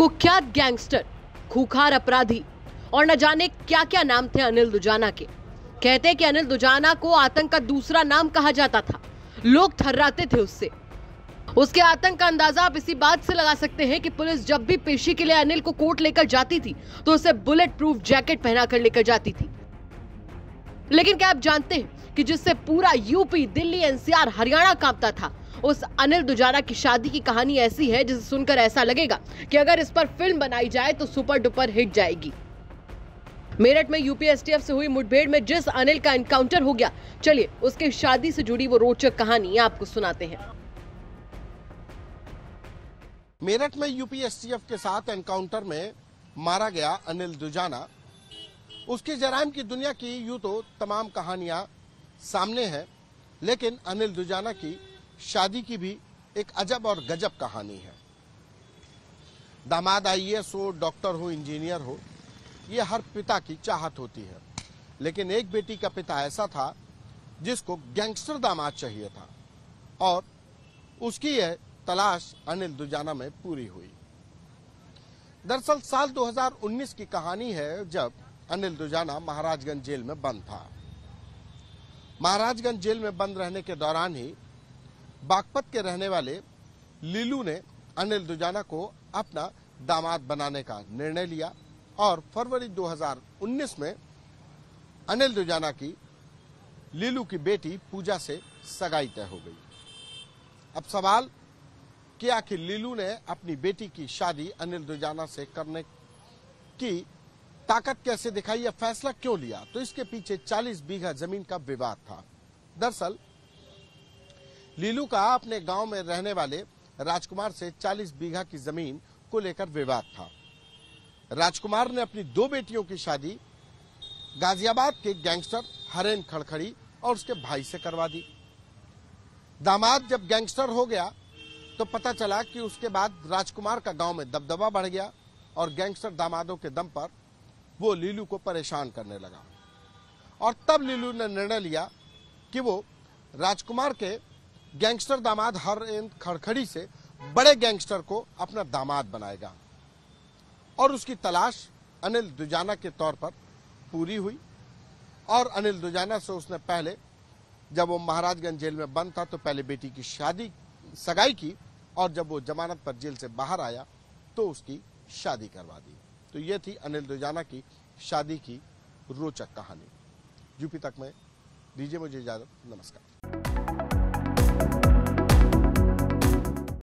कुख्यात गैंगस्टर, खूंखार अपराधी और न जाने क्या क्या नाम थे अनिल दुजाना के। कहते हैं कि अनिल दुजाना को आतंक का दूसरा नाम कहा जाता था। लोग थर्राते थे उससे। उसके आतंक का अंदाजा आप इसी बात से लगा सकते हैं कि पुलिस जब भी पेशी के लिए अनिल को कोर्ट लेकर जाती थी तो उसे बुलेट प्रूफ जैकेट पहनाकर लेकर जाती थी। लेकिन क्या आप जानते हैं कि जिससे पूरा यूपी, दिल्ली, एनसीआर, हरियाणा कांपता था, उस अनिल दुजाना की शादी की कहानी ऐसी है जिसे सुनकर ऐसा लगेगा कि अगर इस पर फिल्म बनाई जाए तो सुपर डुपर हिट जाएगी। मेरठ में यूपी एसटीएफ से हुई मुठभेड़ में जिस अनिल का एनकाउंटर हो गया, चलिए उसके शादी से जुड़ी वो रोचक कहानी आपको सुनाते हैं। मेरठ में यूपी एसटीएफ के साथ एनकाउंटर में मारा गया अनिल दुजाना, उसके जराइम की दुनिया की यूं तो तमाम कहानियां सामने हैं, लेकिन अनिल दुजाना की शादी की भी एक अजब और गजब कहानी है। दामाद आईएएस हो, डॉक्टर हो, इंजीनियर हो, ये हर पिता की चाहत होती है, लेकिन एक बेटी का पिता ऐसा था जिसको गैंगस्टर दामाद चाहिए था और उसकी यह तलाश अनिल दुजाना में पूरी हुई। दरअसल साल 2019 की कहानी है जब अनिल दुजाना महाराजगंज जेल में बंद था। महाराजगंज जेल में बंद रहने के दौरान ही बागपत के रहने वाले लीलू ने अनिल दुजाना को अपना दामाद बनाने का निर्णय लिया और फरवरी 2019 में अनिल दुजाना की लीलू की बेटी पूजा से सगाई तय हो गई। अब सवाल किया कि लीलू ने अपनी बेटी की शादी अनिल दुजाना से करने की ताकत कैसे दिखाई या फैसला क्यों लिया, तो इसके पीछे 40 बीघा जमीन का विवाद था। दरअसल लीलू का अपने गांव में रहने वाले राजकुमार से 40 बीघा की जमीन को लेकर विवाद था। राजकुमार ने अपनी दो बेटियों की शादी गाजियाबाद के गैंगस्टर हरेन खड़खड़ी और उसके भाई से करवा दी। दामाद जब गैंगस्टर हो गया तो पता चला कि उसके बाद राजकुमार का गांव में दबदबा बढ़ गया और गैंगस्टर दामादों के दम पर वो लीलू को परेशान करने लगा और तब लीलू ने निर्णय लिया कि वो राजकुमार के गैंगस्टर दामाद हरेन खड़खड़ी से बड़े गैंगस्टर को अपना दामाद बनाएगा और उसकी तलाश अनिल दुजाना के तौर पर पूरी हुई। और अनिल दुजाना से उसने पहले, जब वो महाराजगंज जेल में बंद था, तो पहले बेटी की सगाई की और जब वो जमानत पर जेल से बाहर आया तो उसकी शादी करवा दी। तो ये थी अनिल दुजाना की शादी की रोचक कहानी। यूपी तक में दीजिए मुझे इजाजत। नमस्कार।